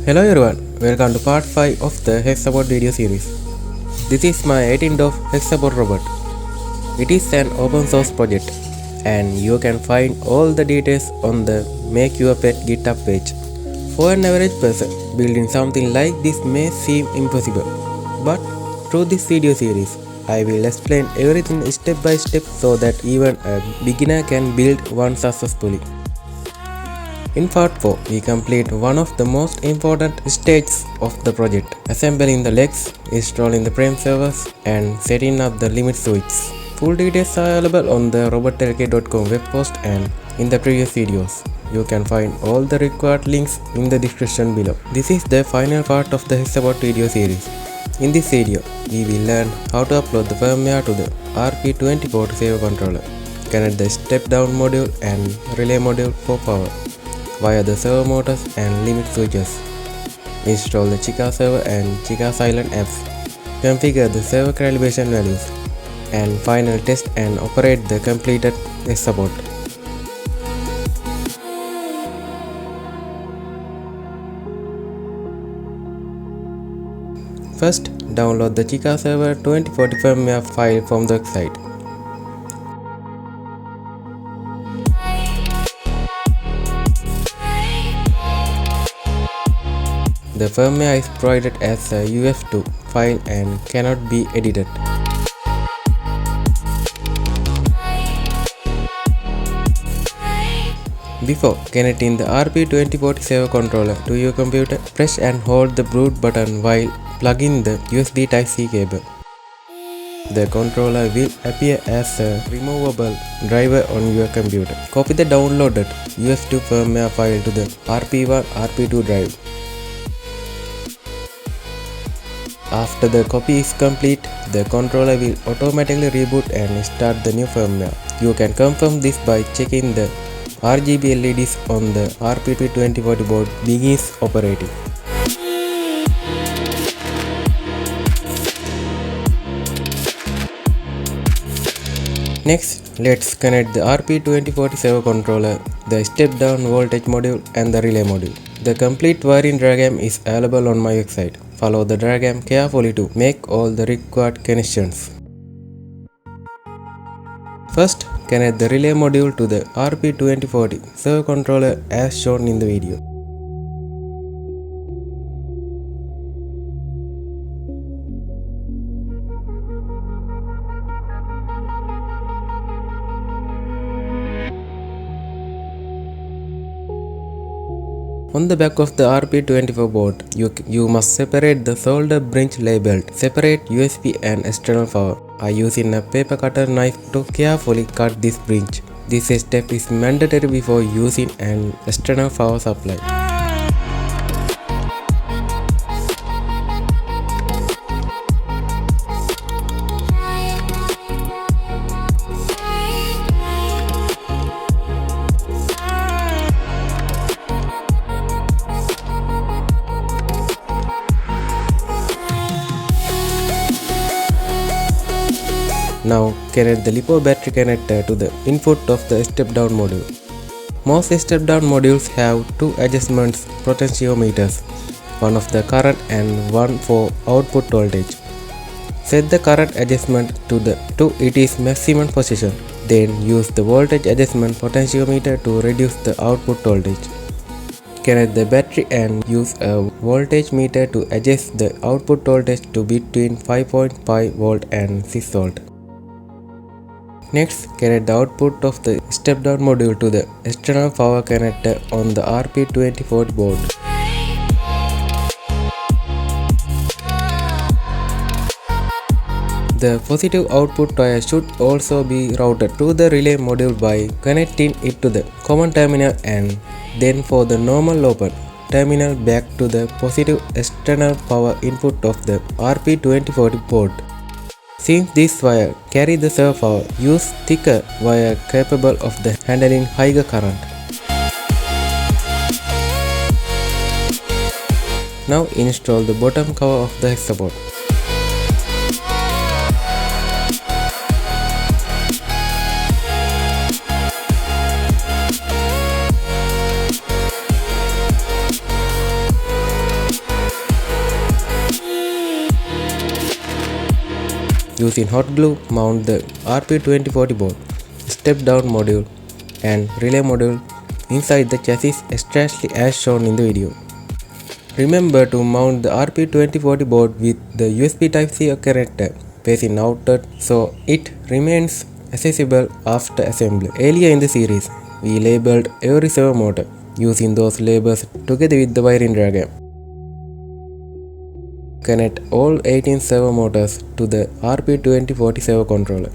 Hello everyone, welcome to part 5 of the Hexapod video series. This is my 18DOF Hexapod robot. It is an open source project and you can find all the details on the Make Your Pet GitHub page. For an average person, building something like this may seem impossible, but through this video series, I will explain everything step by step so that even a beginner can build one successfully. In part 4, we complete one of the most important stages of the project, assembling the legs, installing the frame servos, and setting up the limit switches. Full details are available on the robotlk.com web post and in the previous videos. You can find all the required links in the description below. This is the final part of the Hexapod video series. In this video, we will learn how to upload the firmware to the RP2040 Servo Controller, connect the step-down module and relay module for power via the servo motors and limit switches, install the Chica server and Chica silent apps, configure the server calibration values, and finally test and operate the completed Hexapod. First, download the Chica server 2040 firmware file from the website. The firmware is provided as a UF2 file and cannot be edited. Before connecting the RP2040 Servo Controller to your computer, press and hold the boot button while plugging the USB Type-C cable. The controller will appear as a removable driver on your computer. Copy the downloaded UF2 firmware file to the RP1 RP2 drive. After the copy is complete, the controller will automatically reboot and start the new firmware. You can confirm this by checking the RGB LEDs on the RP2040 board begins operating. Next, let's connect the RP2040 Servo Controller, the step-down voltage module and the relay module. The complete wiring diagram is available on my website. Follow the diagram carefully to make all the required connections. First, connect the relay module to the RP2040 Servo Controller as shown in the video. On the back of the RP2040 board, you must separate the solder branch labeled separate USB and external power. I using a paper cutter knife to carefully cut this branch. This step is mandatory before using an external power supply. Now connect the LiPo battery connector to the input of the step-down module. Most step-down modules have two adjustment potentiometers, one of the current and one for output voltage. Set the current adjustment to its maximum position, then use the voltage adjustment potentiometer to reduce the output voltage. Connect the battery and use a voltage meter to adjust the output voltage to between 5.5 volt and 6 volt. Next, connect the output of the step-down module to the external power connector on the RP2040 board. The positive output wire should also be routed to the relay module by connecting it to the common terminal and then for the normal open terminal back to the positive external power input of the RP2040 board. Since this wire carry the servo power, use thicker wire capable of the handling higher current. Now install the bottom cover of the Hexapod. Using hot glue, mount the RP2040 board, step-down module and relay module inside the chassis exactly as shown in the video. Remember to mount the RP2040 board with the USB Type-C connector facing outward so it remains accessible after assembly. Earlier in the series, we labeled every servo motor using those labels together with the wiring diagram. Connect all 18 servo motors to the RP2040 Servo Controller.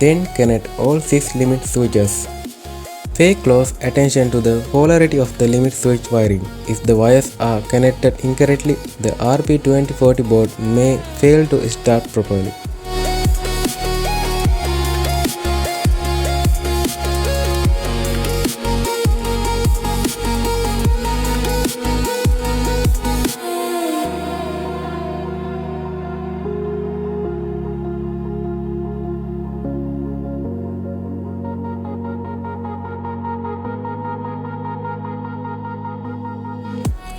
Then connect all 6 limit switches. Pay close attention to the polarity of the limit switch wiring. If the wires are connected incorrectly, the RP2040 board may fail to start properly.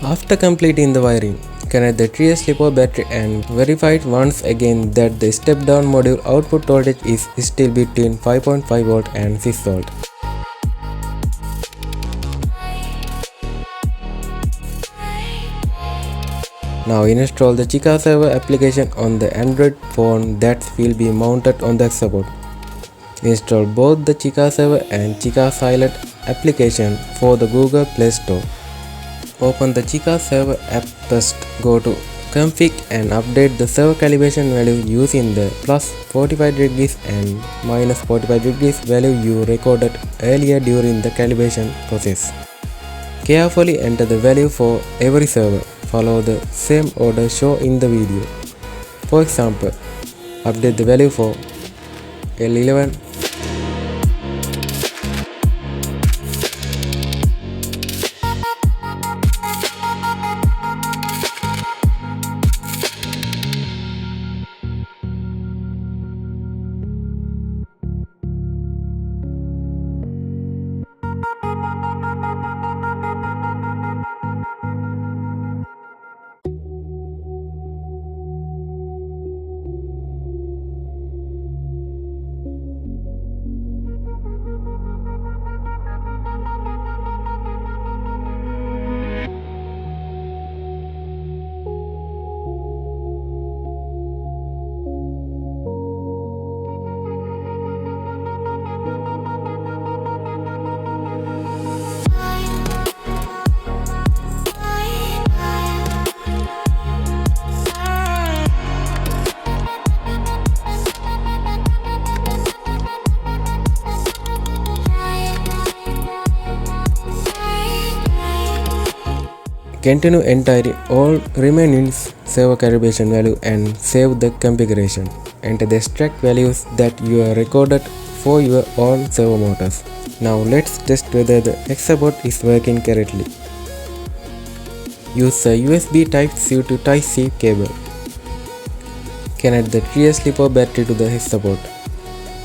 After completing the wiring, connect the TS LiPo battery and verify it once again that the step-down module output voltage is still between 5.5V and 6V. Now install the Chica server application on the Android phone that will be mounted on the Hexapod. Install both the Chica server and Chica Silent application for the Google Play Store. Open the Chica server app first. Go to config and update the server calibration value using the plus 45 degrees and minus 45 degrees value you recorded earlier during the calibration process. Carefully enter the value for every server. Follow the same order shown in the video. For example, update the value for L11, continue entering all remaining servo calibration value and save the configuration. Enter the exact values that you have recorded for your own servo motors. Now let's test whether the Hexapod is working correctly. Use a USB Type-C to Type-C cable. Connect the TS LiPo battery to the Hexapod.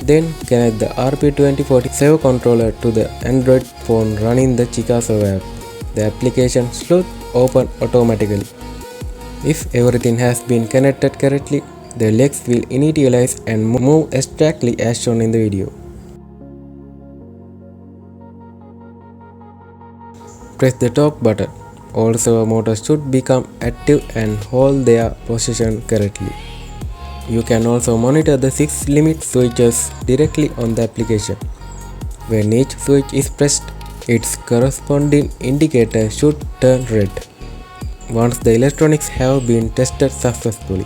Then connect the RP2040 Servo Controller to the Android phone running the Chica server app. The application should open automatically. If everything has been connected correctly, the legs will initialize and move exactly as shown in the video. Press the top button. All servo motors should become active and hold their position correctly. You can also monitor the 6 limit switches directly on the application. When each switch is pressed, its corresponding indicator should turn red once the electronics have been tested successfully.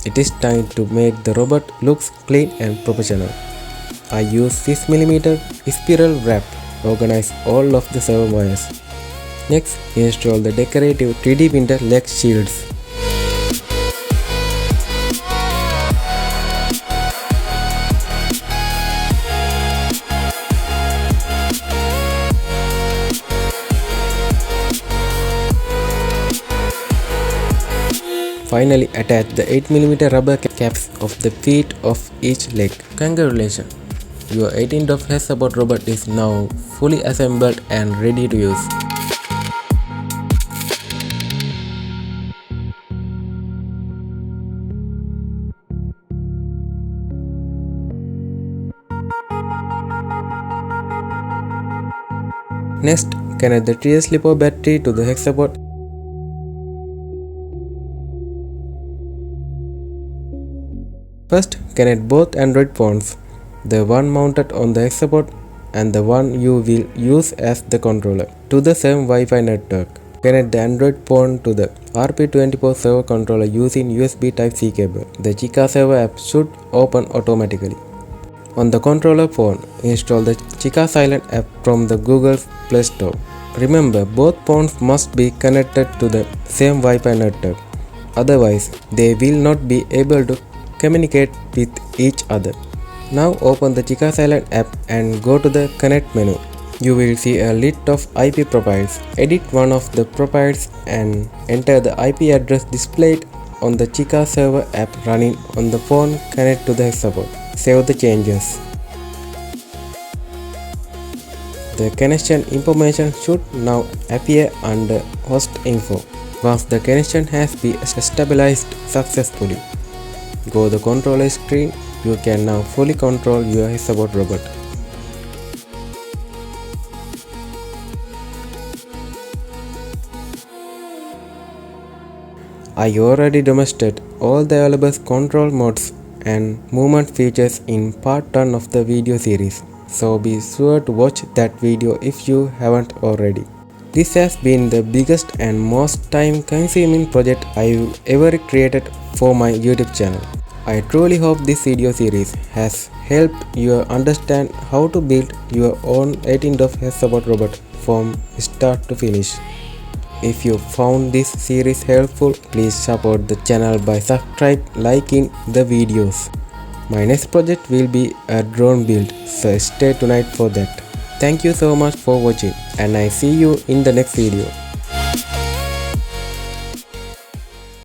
It is time to make the robot looks clean and professional. I use 6mm spiral wrap to organize all of the servo wires. Next, install the decorative 3D printed leg shields. Finally, attach the 8mm rubber caps of the feet of each leg. Congratulations! Your 18DOF Hexapod robot is now fully assembled and ready to use. Next, connect the 3S LiPo battery to the Hexapod. First, connect both Android phones, the one mounted on the Hexapod and the one you will use as the controller, to the same Wi-Fi network. Connect the Android phone to the RP2040 Servo Controller using USB Type-C cable. The Chica servo app should open automatically. On the controller phone, install the Chica Silent app from the Google Play Store. Remember, both phones must be connected to the same Wi-Fi network, otherwise they will not be able to communicate with each other. Now open the Chica Silent app and go to the Connect menu. You will see a list of IP profiles. Edit one of the profiles and enter the IP address displayed on the Chica server app running on the phone connected to the Hexapod. Save the changes. The connection information should now appear under host info. Once the connection has been stabilized successfully, go to the controller screen. You can now fully control your Hexapod robot. I already demonstrated all the available control modes and movement features in part 1 of the video series, so be sure to watch that video if you haven't already. This has been the biggest and most time-consuming project I've ever created for my YouTube channel. I truly hope this video series has helped you understand how to build your own 18DOF Hexapod robot from start to finish. If you found this series helpful, please support the channel by liking the videos. My next project will be a drone build, so stay tuned for that. Thank you so much for watching, and I see you in the next video.